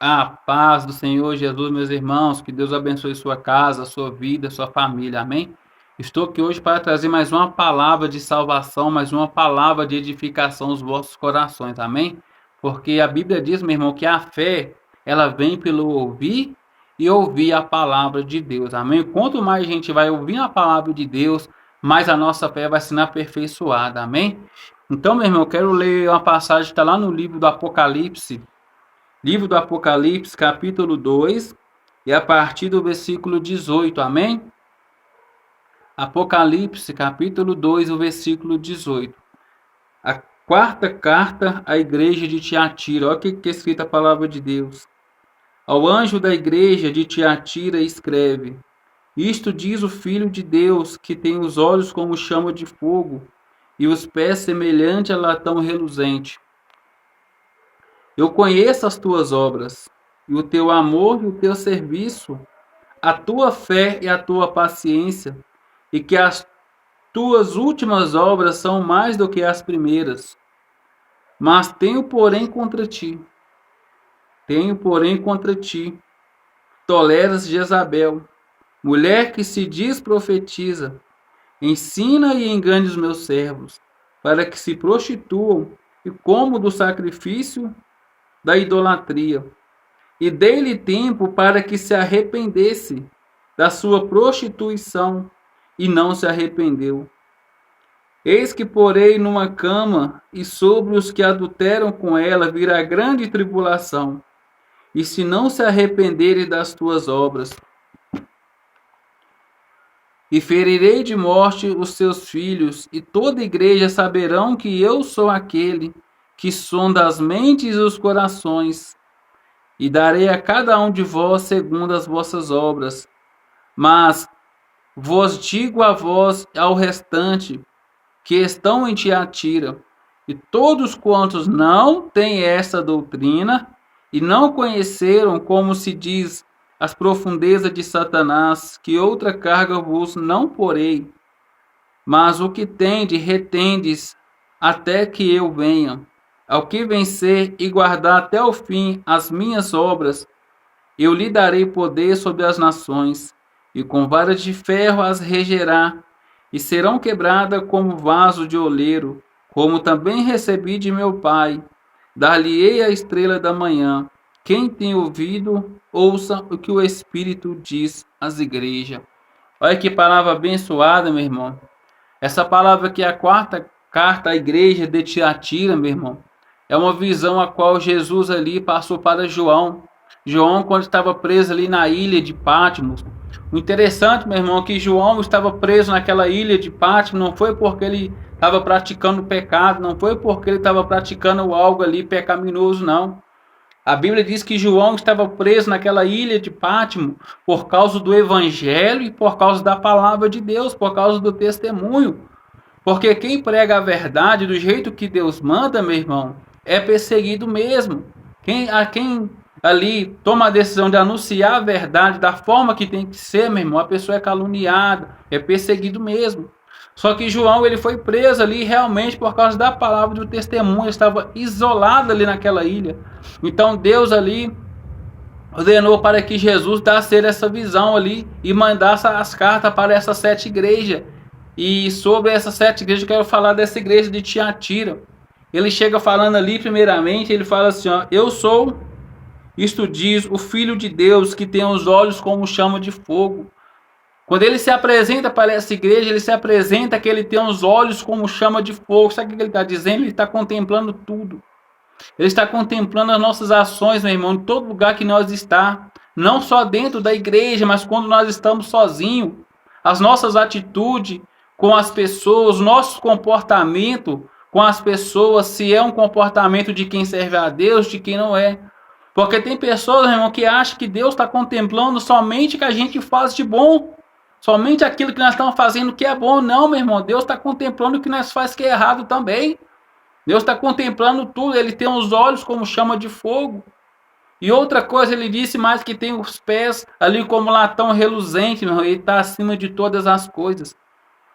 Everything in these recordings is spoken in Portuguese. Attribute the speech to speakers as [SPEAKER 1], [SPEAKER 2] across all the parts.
[SPEAKER 1] A paz do Senhor Jesus, meus irmãos, que Deus abençoe sua casa, sua vida, sua família, amém? Estou aqui hoje para trazer mais uma palavra de salvação, mais uma palavra de edificação aos vossos corações, amém? Porque a Bíblia diz, meu irmão, que a fé, ela vem pelo ouvir e ouvir a palavra de Deus, amém? Quanto mais a gente vai ouvir a palavra de Deus, mais a nossa fé vai sendo aperfeiçoada, amém? Então, meu irmão, eu quero ler uma passagem que está lá no livro do Apocalipse, livro do Apocalipse, capítulo 2, e a partir do versículo 18, amém? Apocalipse, capítulo 2, o versículo 18. A quarta carta à igreja de Tiatira. Olha o que é escrita a palavra de Deus. Ao anjo da igreja de Tiatira escreve: Isto diz o Filho de Deus, que tem os olhos como chama de fogo e os pés semelhante a latão reluzente. Eu conheço as tuas obras, e o teu amor e o teu serviço, a tua fé e a tua paciência, e que as tuas últimas obras são mais do que as primeiras. Mas tenho porém contra ti, toleras Jezabel, mulher que se diz profetiza, ensina e engane os meus servos, para que se prostituam e comam do sacrifício da idolatria. E dei-lhe tempo para que se arrependesse da sua prostituição, e não se arrependeu. Eis que porei numa cama, e sobre os que adulteram com ela virá grande tribulação, e se não se arrependerem das tuas obras, e ferirei de morte os seus filhos, e toda a igreja saberão que eu sou aquele que sonda as mentes e os corações, e darei a cada um de vós segundo as vossas obras. Mas vos digo a vós ao restante que estão em Tiatira, e todos quantos não têm esta doutrina, e não conheceram, como se diz, as profundezas de Satanás, que outra carga vos não porei, mas o que tende retendes até que eu venha. Ao que vencer e guardar até o fim as minhas obras, eu lhe darei poder sobre as nações, e com varas de ferro as regerá, e serão quebradas como vaso de oleiro, como também recebi de meu Pai. Dar-lhe-ei a estrela da manhã. Quem tem ouvido, ouça o que o Espírito diz às igrejas. Olha que palavra abençoada, meu irmão. Essa palavra aqui é a quarta carta à igreja de Tiatira, meu irmão. É uma visão a qual Jesus ali passou para João. João, quando estava preso ali na ilha de Patmos. O interessante, meu irmão, é que João estava preso naquela ilha de Patmos não foi porque ele estava praticando pecado, não foi porque ele estava praticando algo ali pecaminoso, não. A Bíblia diz que João estava preso naquela ilha de Patmos por causa do evangelho e por causa da palavra de Deus, por causa do testemunho. Porque quem prega a verdade do jeito que Deus manda, meu irmão, é perseguido mesmo. Quem ali toma a decisão de anunciar a verdade da forma que tem que ser, meu irmão, a pessoa é caluniada, é perseguido mesmo. Só que João, ele foi preso ali realmente por causa da palavra do testemunho, ele estava isolado ali naquela ilha. Então Deus ali ordenou para que Jesus desse ele essa visão ali e mandasse as cartas para essas 7 igrejas. E sobre essas 7 igrejas, eu quero falar dessa igreja de Tiatira. Ele chega falando ali, primeiramente, ele fala assim, ó, eu sou, isto diz, o Filho de Deus, que tem os olhos como chama de fogo. Quando ele se apresenta para essa igreja, ele se apresenta que ele tem os olhos como chama de fogo. Sabe o que ele está dizendo? Ele está contemplando tudo. Ele está contemplando as nossas ações, meu irmão, em todo lugar que nós está. Não só dentro da igreja, mas quando nós estamos sozinhos. As nossas atitudes com as pessoas, nosso comportamento com as pessoas, se é um comportamento de quem serve a Deus, de quem não é. Porque tem pessoas, meu irmão, que acham que Deus está contemplando somente o que a gente faz de bom. Somente aquilo que nós estamos fazendo que é bom. Não, meu irmão, Deus está contemplando o que nós faz que é errado também. Deus está contemplando tudo, ele tem os olhos como chama de fogo. E outra coisa, ele disse mais que tem os pés ali como latão reluzente, meu irmão, ele está acima de todas as coisas.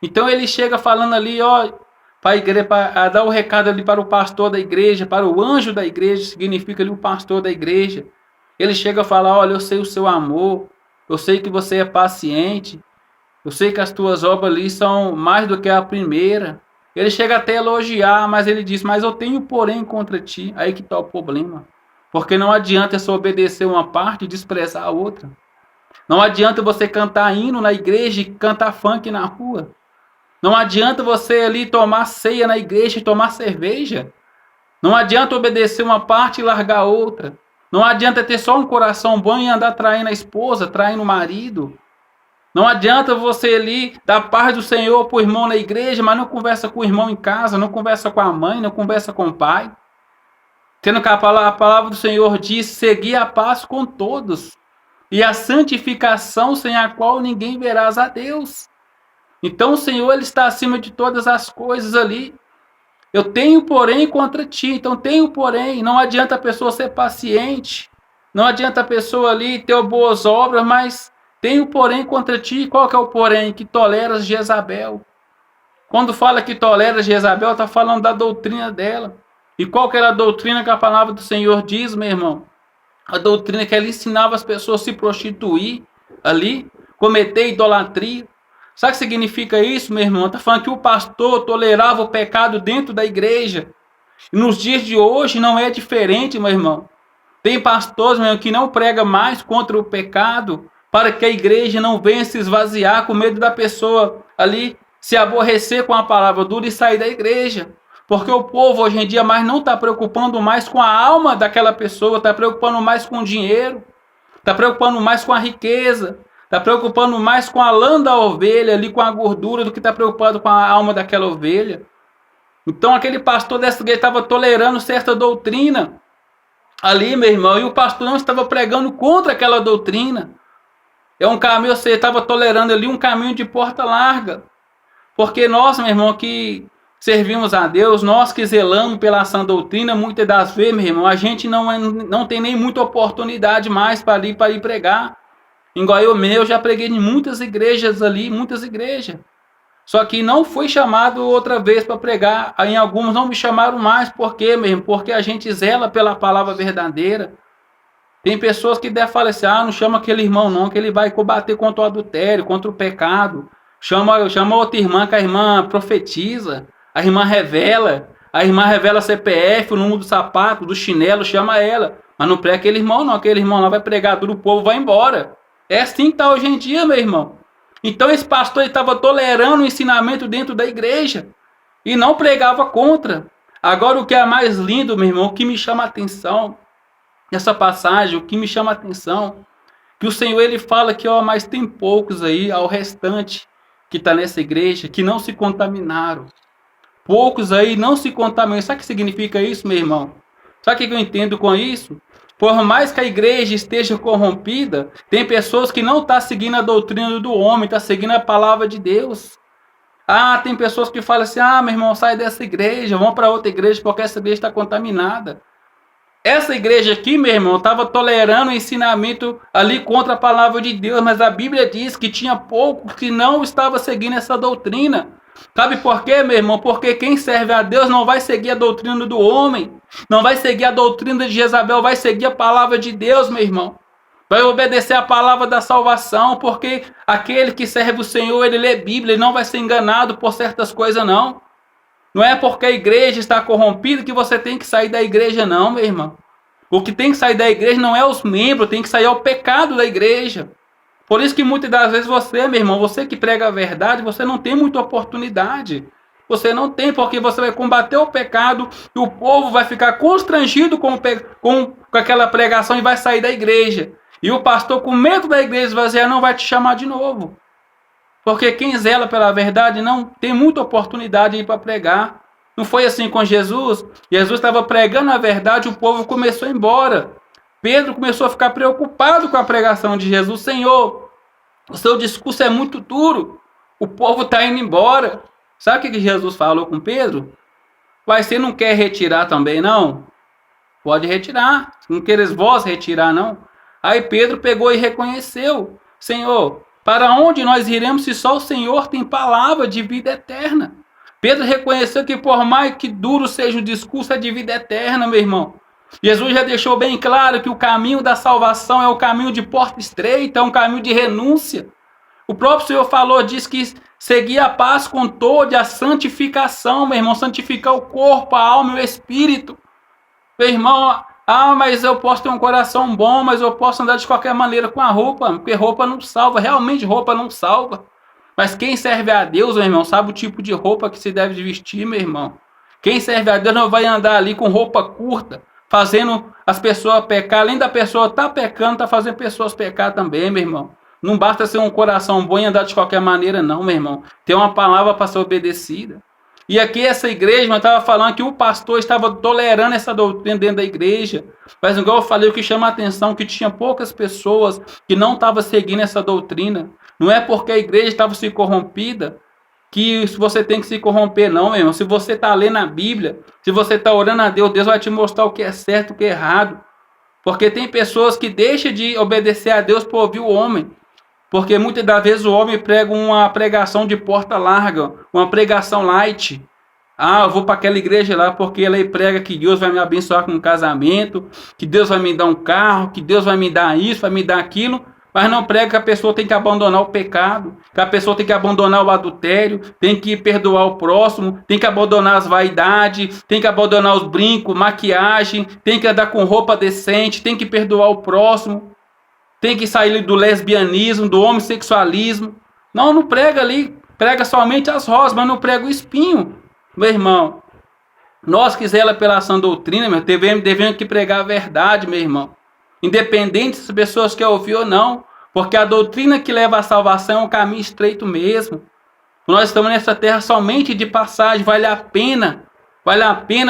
[SPEAKER 1] Então ele chega falando ali, ó, para a igreja, para dar o recado ali para o pastor da igreja, para o anjo da igreja, significa ali o pastor da igreja. Ele chega a falar, olha, eu sei o seu amor, eu sei que você é paciente, eu sei que as tuas obras ali são mais do que a primeira. Ele chega até a elogiar, mas ele diz, mas eu tenho porém contra ti. Aí que está o problema. Porque não adianta só obedecer uma parte e desprezar a outra. Não adianta você cantar hino na igreja e cantar funk na rua. Não adianta você ali tomar ceia na igreja e tomar cerveja. Não adianta obedecer uma parte e largar outra. Não adianta ter só um coração bom e andar traindo a esposa, traindo o marido. Não adianta você ali dar paz do Senhor para o irmão na igreja, mas não conversa com o irmão em casa, não conversa com a mãe, não conversa com o pai. Sendo que a palavra do Senhor diz, seguir a paz com todos. E a santificação sem a qual ninguém verás a Deus. Então o Senhor ele está acima de todas as coisas ali. Eu tenho porém contra ti. Então tenho porém. Não adianta a pessoa ser paciente. Não adianta a pessoa ali ter boas obras, mas tenho porém contra ti. Qual que é o porém? Que toleras Jezabel. Quando fala que tolera Jezabel, está falando da doutrina dela. E qual que era a doutrina que a palavra do Senhor diz, meu irmão? A doutrina que ela ensinava as pessoas a se prostituir ali, cometer idolatria. Sabe o que significa isso, meu irmão? Está falando que o pastor tolerava o pecado dentro da igreja. E nos dias de hoje não é diferente, meu irmão. Tem pastores, meu irmão, que não pregam mais contra o pecado, para que a igreja não venha se esvaziar com medo da pessoa ali se aborrecer com a palavra dura e sair da igreja. Porque o povo hoje em dia mais não está preocupando mais com a alma daquela pessoa, está preocupando mais com o dinheiro, está preocupando mais com a riqueza, está preocupando mais com a lã da ovelha, ali com a gordura, do que está preocupado com a alma daquela ovelha. Então aquele pastor dessa igreja estava tolerando certa doutrina ali, meu irmão, e o pastor não estava pregando contra aquela doutrina. É um caminho, você estava tolerando ali um caminho de porta larga. Porque nós, meu irmão, que servimos a Deus, nós que zelamos pela sã doutrina, muitas das vezes, meu irmão, a gente não tem nem muita oportunidade mais para ir pregar. Igual eu já preguei em muitas igrejas ali, muitas igrejas. Só que não fui chamado outra vez para pregar. Aí em alguns não me chamaram mais. Por quê, meu irmão? Porque a gente zela pela palavra verdadeira. Tem pessoas que devem falar assim, não chama aquele irmão não, que ele vai combater contra o adultério, contra o pecado. Chama outra irmã, que a irmã profetiza. A irmã revela CPF, o número do sapato, do chinelo, chama ela. Mas não prega aquele irmão não, aquele irmão lá vai pregar duro, o povo vai embora. É assim que está hoje em dia, meu irmão. Então esse pastor estava tolerando o ensinamento dentro da igreja e não pregava contra. Agora o que é mais lindo, meu irmão, o que me chama a atenção, nessa passagem, o que me chama a atenção, que o Senhor ele fala que, mas tem poucos aí, ao restante que está nessa igreja, que não se contaminaram. Poucos aí não se contaminam. Sabe o que significa isso, meu irmão? Sabe o que eu entendo com isso? Por mais que a igreja esteja corrompida, tem pessoas que não estão seguindo a doutrina do homem, estão seguindo a palavra de Deus. Tem pessoas que falam assim, meu irmão, sai dessa igreja, vamos para outra igreja, porque essa igreja está contaminada. Essa igreja aqui, meu irmão, estava tolerando o ensinamento ali contra a palavra de Deus, mas a Bíblia diz que tinha poucos que não estavam seguindo essa doutrina. Sabe por quê, meu irmão? Porque quem serve a Deus não vai seguir a doutrina do homem, não vai seguir a doutrina de Jezabel, vai seguir a palavra de Deus, meu irmão. Vai obedecer a palavra da salvação, porque aquele que serve o Senhor, ele lê Bíblia, ele não vai ser enganado por certas coisas, não. Não é porque a igreja está corrompida que você tem que sair da igreja, não, meu irmão. O que tem que sair da igreja não é os membros, tem que sair o pecado da igreja. Por isso que muitas das vezes você, meu irmão, você que prega a verdade, você não tem muita oportunidade. Você não tem, porque você vai combater o pecado e o povo vai ficar constrangido com aquela pregação e vai sair da igreja. E o pastor, com medo da igreja esvaziar, não vai te chamar de novo. Porque quem zela pela verdade não tem muita oportunidade para pregar. Não foi assim com Jesus? Jesus estava pregando a verdade, o povo começou a ir embora. Pedro começou a ficar preocupado com a pregação de Jesus. Senhor, o seu discurso é muito duro. O povo está indo embora. Sabe o que Jesus falou com Pedro? Você não quer retirar também, não? Pode retirar. Não queres vós retirar, não? Aí Pedro pegou e reconheceu. Senhor, para onde nós iremos se só o Senhor tem palavra de vida eterna? Pedro reconheceu que por mais que duro seja o discurso, é de vida eterna, meu irmão. Jesus já deixou bem claro que o caminho da salvação é o caminho de porta estreita, é um caminho de renúncia. O próprio Senhor falou, diz que seguir a paz com todos, a santificação, meu irmão, santificar o corpo, a alma e o espírito. Meu irmão, mas eu posso ter um coração bom, mas eu posso andar de qualquer maneira com a roupa, porque roupa não salva, realmente roupa não salva. Mas quem serve a Deus, meu irmão, sabe o tipo de roupa que se deve vestir, meu irmão. Quem serve a Deus não vai andar ali com roupa curta, fazendo as pessoas pecar. Além da pessoa estar pecando, está fazendo pessoas pecar também, meu irmão. Não basta ser um coração bom e andar de qualquer maneira, não, meu irmão. Tem uma palavra para ser obedecida. E aqui essa igreja, eu estava falando que o pastor estava tolerando essa doutrina dentro da igreja. Mas igual eu falei, o que chama a atenção é que tinha poucas pessoas que não estavam seguindo essa doutrina. Não é porque a igreja estava se corrompida que você tem que se corromper, não, meu irmão. Se você está lendo a Bíblia, se você está orando a Deus, Deus vai te mostrar o que é certo e o que é errado. Porque tem pessoas que deixam de obedecer a Deus por ouvir o homem. Porque muitas das vezes o homem prega uma pregação de porta larga, uma pregação light. Eu vou para aquela igreja lá porque ela prega que Deus vai me abençoar com um casamento, que Deus vai me dar um carro, que Deus vai me dar isso, vai me dar aquilo. Mas não prega que a pessoa tem que abandonar o pecado, que a pessoa tem que abandonar o adultério, tem que perdoar o próximo, tem que abandonar as vaidades, tem que abandonar os brincos, maquiagem, tem que andar com roupa decente, tem que perdoar o próximo. Tem que sair do lesbianismo, do homossexualismo. Não prega ali. Prega somente as rosas, mas não prega o espinho. Meu irmão, nós que zela pela sã doutrina, devemos que pregar a verdade, meu irmão. Independente se as pessoas querem ouvir ou não. Porque a doutrina que leva à salvação é um caminho estreito mesmo. Nós estamos nessa terra somente de passagem. Vale a pena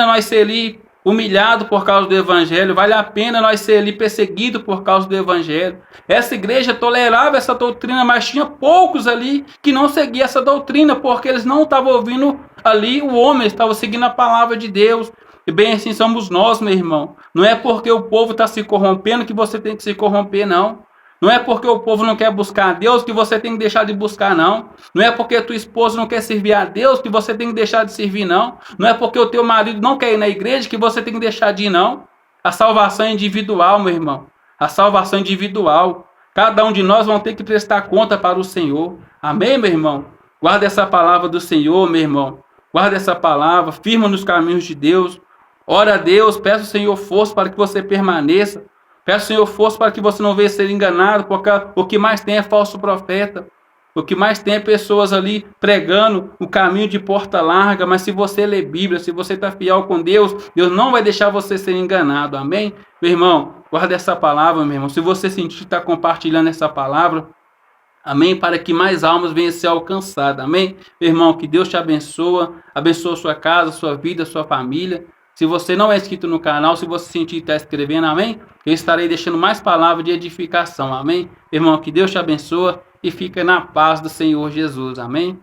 [SPEAKER 1] nós ser ali humilhado por causa do evangelho, vale a pena nós ser ali perseguido por causa do evangelho. Essa igreja tolerava essa doutrina, mas tinha poucos ali que não seguiam essa doutrina, porque eles não estavam ouvindo ali o homem, eles estavam seguindo a palavra de Deus. E bem assim somos nós, meu irmão. Não é porque o povo está se corrompendo que você tem que se corromper, não. Não é porque o povo não quer buscar a Deus que você tem que deixar de buscar, não. Não é porque tua esposa não quer servir a Deus que você tem que deixar de servir, não. Não é porque o teu marido não quer ir na igreja que você tem que deixar de ir, não. A salvação é individual, meu irmão. A salvação é individual. Cada um de nós vamos ter que prestar conta para o Senhor. Amém, meu irmão? Guarda essa palavra do Senhor, meu irmão. Guarda essa palavra, firma nos caminhos de Deus. Ora a Deus, peça ao Senhor força para que você permaneça. Peço, Senhor, força para que você não venha ser enganado, porque o que mais tem é falso profeta. O que mais tem é pessoas ali pregando o caminho de porta larga, mas se você lê Bíblia, se você está fiel com Deus, Deus não vai deixar você ser enganado, amém? Meu irmão, guarda essa palavra, meu irmão. Se você sentir que está compartilhando essa palavra, amém? Para que mais almas venham a ser alcançadas, amém? Meu irmão, que Deus te abençoe sua casa, sua vida, sua família. Se você não é inscrito no canal, se você sentir que está escrevendo, amém? Eu estarei deixando mais palavras de edificação, amém? Irmão, que Deus te abençoe e fica na paz do Senhor Jesus, amém?